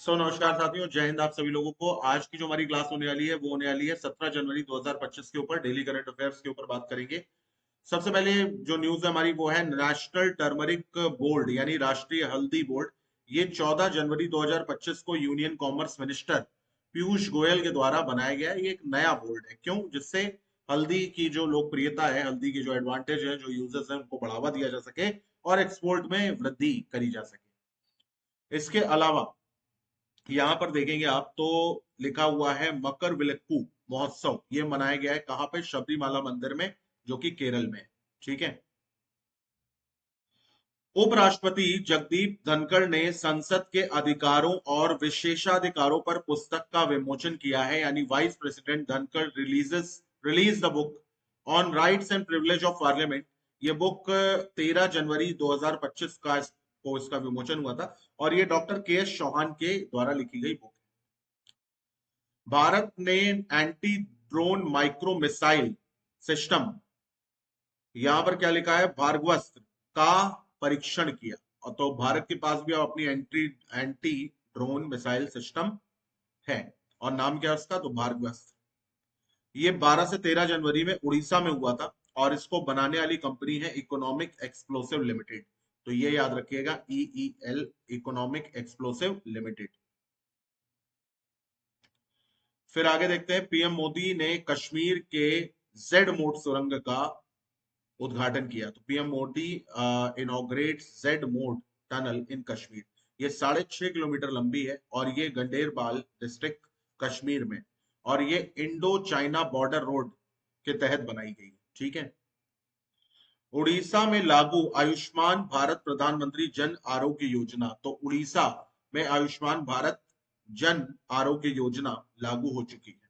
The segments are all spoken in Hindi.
नमस्कार साथियों, जय हिंद आप सभी लोगों को। आज की जो हमारी क्लास होने वाली है वो होने वाली है 17 जनवरी 2025 के ऊपर डेली करंट अफेयर्स के ऊपर बात करेंगे। सबसे पहले जो न्यूज है हमारी वो है नेशनल टर्मरिक बोर्ड यानी राष्ट्रीय हल्दी बोर्ड। ये 14 जनवरी 2025 को union commerce minister Piyush Goyal के द्वारा बनाया गया है। ये एक नया बोर्ड है, क्यों? जिससे हल्दी की जो लोकप्रियता है, हल्दी की जो एडवांटेज है, जो यूजर्स है, उनको बढ़ावा दिया जा सके और एक्सपोर्ट में वृद्धि करी जा सके। इसके अलावा यहाँ पर देखेंगे आप तो लिखा हुआ है मकर विलक्कू महोत्सव। ये मनाया गया है कहाँ पे? शबरीमाला मंदिर में, जो कि केरल में है। ठीक है। उपराष्ट्रपति जगदीप धनखड़ ने संसद के अधिकारों और विशेषाधिकारों पर पुस्तक का विमोचन किया है, यानी vice president Dhankhar release the book on rights and privilege of parliament. ये बुक 13 जनवरी 2025 को इसका विमोचन हुआ था, और ये डॉक्टर के एस चौहान के द्वारा लिखी गई बुक। भारत ने anti drone micro missile system, यहां पर क्या लिखा है, भार्गवस्त्र का परीक्षण किया। और तो भारत के पास भी अब अपनी एंटी ड्रोन मिसाइल सिस्टम है, और नाम क्या है उसका? तो भार्गवस्त्र। ये 12 से 13 जनवरी में उड़ीसा में हुआ था, और इसको बनाने वाली कंपनी है इकोनॉमिक एक्सप्लोसिव लिमिटेड। तो ये याद रखिएगा, EEL, इकोनॉमिक एक्सप्लोसिव लिमिटेड। फिर आगे देखते हैं, पीएम मोदी ने कश्मीर के जेड मोड सुरंग का उद्घाटन किया। तो PM Modi inaugurate Z mode tunnel इन कश्मीर। ये 6.5 किलोमीटर लंबी है, और ये गंडेरबाल डिस्ट्रिक्ट कश्मीर में, और ये इंडो चाइना बॉर्डर रोड के तहत बनाई गई। ठीक है। उड़ीसा में लागू आयुष्मान भारत प्रधानमंत्री जन आरोग्य योजना। तो उड़ीसा में आयुष्मान भारत जन आरोग्य योजना लागू हो चुकी है।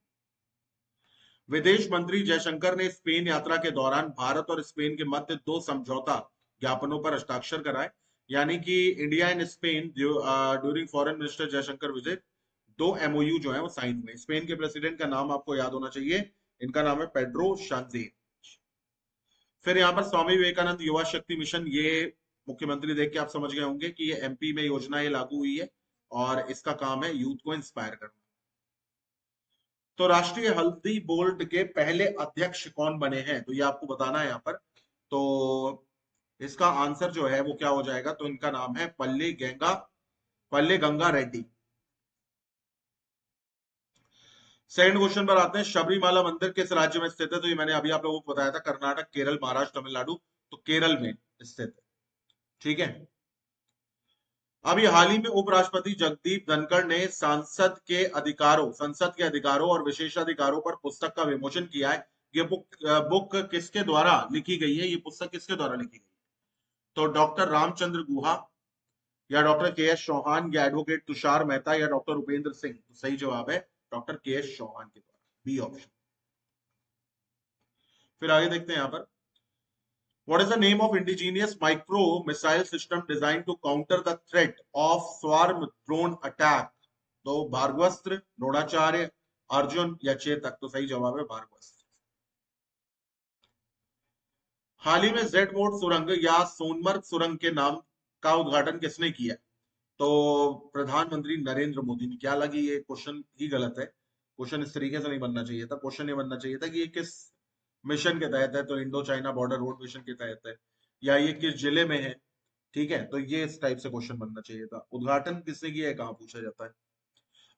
विदेश मंत्री जयशंकर ने स्पेन यात्रा के दौरान भारत और स्पेन के मध्य 2 समझौता ज्ञापनों पर हस्ताक्षर कराए। यानी कि India and Spain during foreign minister Jaishankar visit 2 MOU जो है वो साइन हुए। स्पेन के प्रेसिडेंट का नाम आपको याद होना चाहिए, इनका नाम है पेड्रो शांजेस। फिर यहाँ पर स्वामी विवेकानंद युवा शक्ति मिशन, ये मुख्यमंत्री देख के आप समझ गए होंगे कि ये MP में योजना ये लागू हुई है, और इसका काम है यूथ को इंस्पायर करना। तो राष्ट्रीय हल्दी बोर्ड के पहले अध्यक्ष कौन बने हैं? तो ये आपको बताना है यहाँ पर। तो इसका आंसर जो है वो क्या हो जाएगा? तो इनका नाम है पल्ले गंगा रेड्डी। सेकंड क्वेश्चन पर आते हैं, शबरीमाला मंदिर किस राज्य में स्थित है? तो ये मैंने अभी आप लोगों को बताया था, कर्नाटक, केरल, महाराष्ट्र, तमिलनाडु। तो केरल में स्थित है। ठीक है। अभी हाल ही में उपराष्ट्रपति जगदीप धनखड़ ने संसद के अधिकारों और विशेषाधिकारों पर पुस्तक का विमोचन किया है। ये बुक किसके द्वारा लिखी गई है? ये पुस्तक किसके द्वारा लिखी गई? तो डॉक्टर रामचंद्र गुहा, या डॉक्टर के एस चौहान, या एडवोकेट तुषार मेहता, या डॉक्टर उपेंद्र सिंह। तो सही जवाब है डॉक्टर के एस चौहान के द्वारा, बी ऑप्शन। फिर आगे देखते हैं यहाँ पर, What is the name of indigenous micro missile system designed to counter the threat of swarm drone attack? तो भार्गवस्त्र, द्रोणाचार्य, अर्जुन, या चेतक। तो सही जवाब है भार्गवस्त्र। हाल ही में जेड मोड सुरंग या सोनमर्ग सुरंग के नाम का उद्घाटन किसने किया? तो प्रधानमंत्री नरेंद्र मोदी ने। क्या लगी? ये क्वेश्चन ही गलत है। क्वेश्चन इस तरीके से नहीं बनना चाहिए था। क्वेश्चन ये बनना चाहिए था कि ये किस मिशन के तहत है? तो Indo China border road mission के तहत है, या ये किस जिले में है? ठीक है, तो ये इस टाइप से क्वेश्चन बनना चाहिए था। उद्घाटन किसने किया है, कहाँ पूछा जाता है।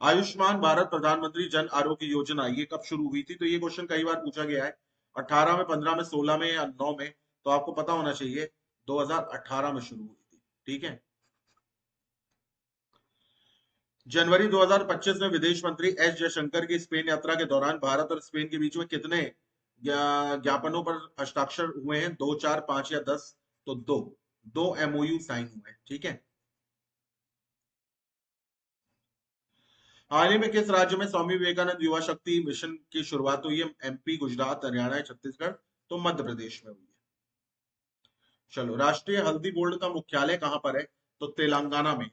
आयुष्मान भारत प्रधानमंत्री जन आरोग्य योजना ये कब शुरू हुई थी? तो ये क्वेश्चन कई बार पूछा गया है, 18 में, 15 में, 16 में, या 9 में। तो आपको पता होना चाहिए 2018 में शुरू हुई थी। ठीक है। जनवरी 2025 में विदेश मंत्री एस जयशंकर की स्पेन यात्रा के दौरान भारत और स्पेन के बीच में कितने ज्ञापनों पर हस्ताक्षर हुए हैं? 2, 4, 5 या 10? तो दो MOU साइन हुए हैं। ठीक है। हाल ही में किस राज्य में स्वामी विवेकानंद युवा शक्ति मिशन की शुरुआत हुई है? MP, गुजरात, हरियाणा या छत्तीसगढ़? तो मध्य प्रदेश में हुई है। चलो, राष्ट्रीय हल्दी बोर्ड का मुख्यालय कहां पर है? तो तेलंगाना में।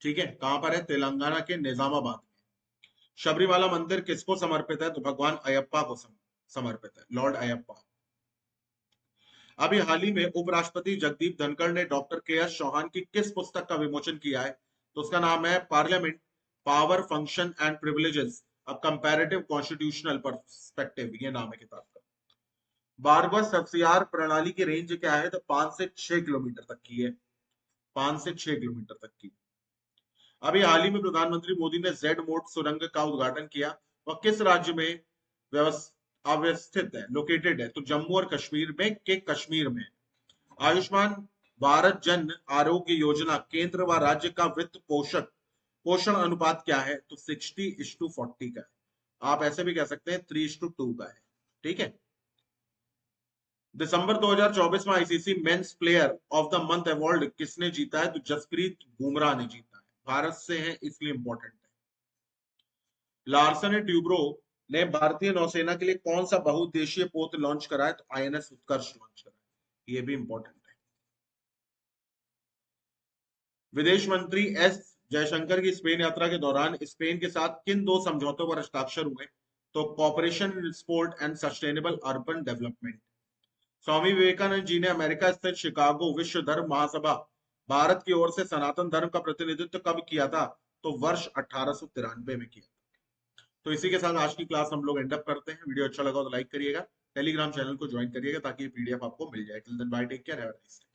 ठीक है, कहां पर है? तेलंगाना के निजामाबाद में। शबरीमाला मंदिर किसको समर्पित है? तो भगवान अयप्पा को समर्पित है, लॉर्ड अयप्पा। अभी हाल ही में उपराष्ट्रपति जगदीप धनखड़ ने डॉक्टर के एस चौहान की किस पुस्तक का विमोचन किया है? तो उसका नाम है parliament power function and privileges a comparative constitutional perspective, ये नाम है किताब का। बारबस एफसीआर प्रणाली की रेंज क्या है? तो 5 से 6 किलोमीटर तक की है, 5 से 6 किलोमीटर तक की। अभी हाल ही में प्रधानमंत्री मोदी ने जेड मोड सुरंग का उद्घाटन किया, वह किस राज्य में अवस्थित है, लोकेटेड है? तो जम्मू और कश्मीर में के कश्मीर में। आयुष्मान भारत जन आरोग्य योजना केंद्र व राज्य का वित्त पोषण अनुपात क्या है? तो 60:40 का है। आप ऐसे भी कह सकते हैं 3:2 का है। ठीक है। दिसंबर 2024 में ICC men's player of the month award किसने जीता है? तो जसप्रीत बुमराह ने जीता है, भारत से है इसलिए इंपॉर्टेंट है। लार्सन एंड ट्यूब्रो ने भारतीय नौसेना के लिए कौन सा बहुउद्देशीय पोत लॉन्च करा है? तो आईएनएस उत्कर्ष लॉन्च करा है, ये भी इंपॉर्टेंट है। विदेश मंत्री एस जयशंकर की स्पेन यात्रा के दौरान स्पेन के साथ किन 2 समझौतों पर हस्ताक्षर हुए? तो cooperation in sport and sustainable urban development. Swami Vivekananda ji ने अमेरिका स्थित शिकागो विश्व धर्म महासभा भारत की ओर से सनातन धर्म का प्रतिनिधित्व कब किया था? तो वर्ष 1893 में किया। तो इसी के साथ आज की क्लास हम लोग एंड अप करते हैं। वीडियो अच्छा लगा तो लाइक करिएगा, टेलीग्राम चैनल को ज्वाइन करिएगा ताकि पीडीएफ आपको मिल जाए। Till then bye, take care, have a nice day.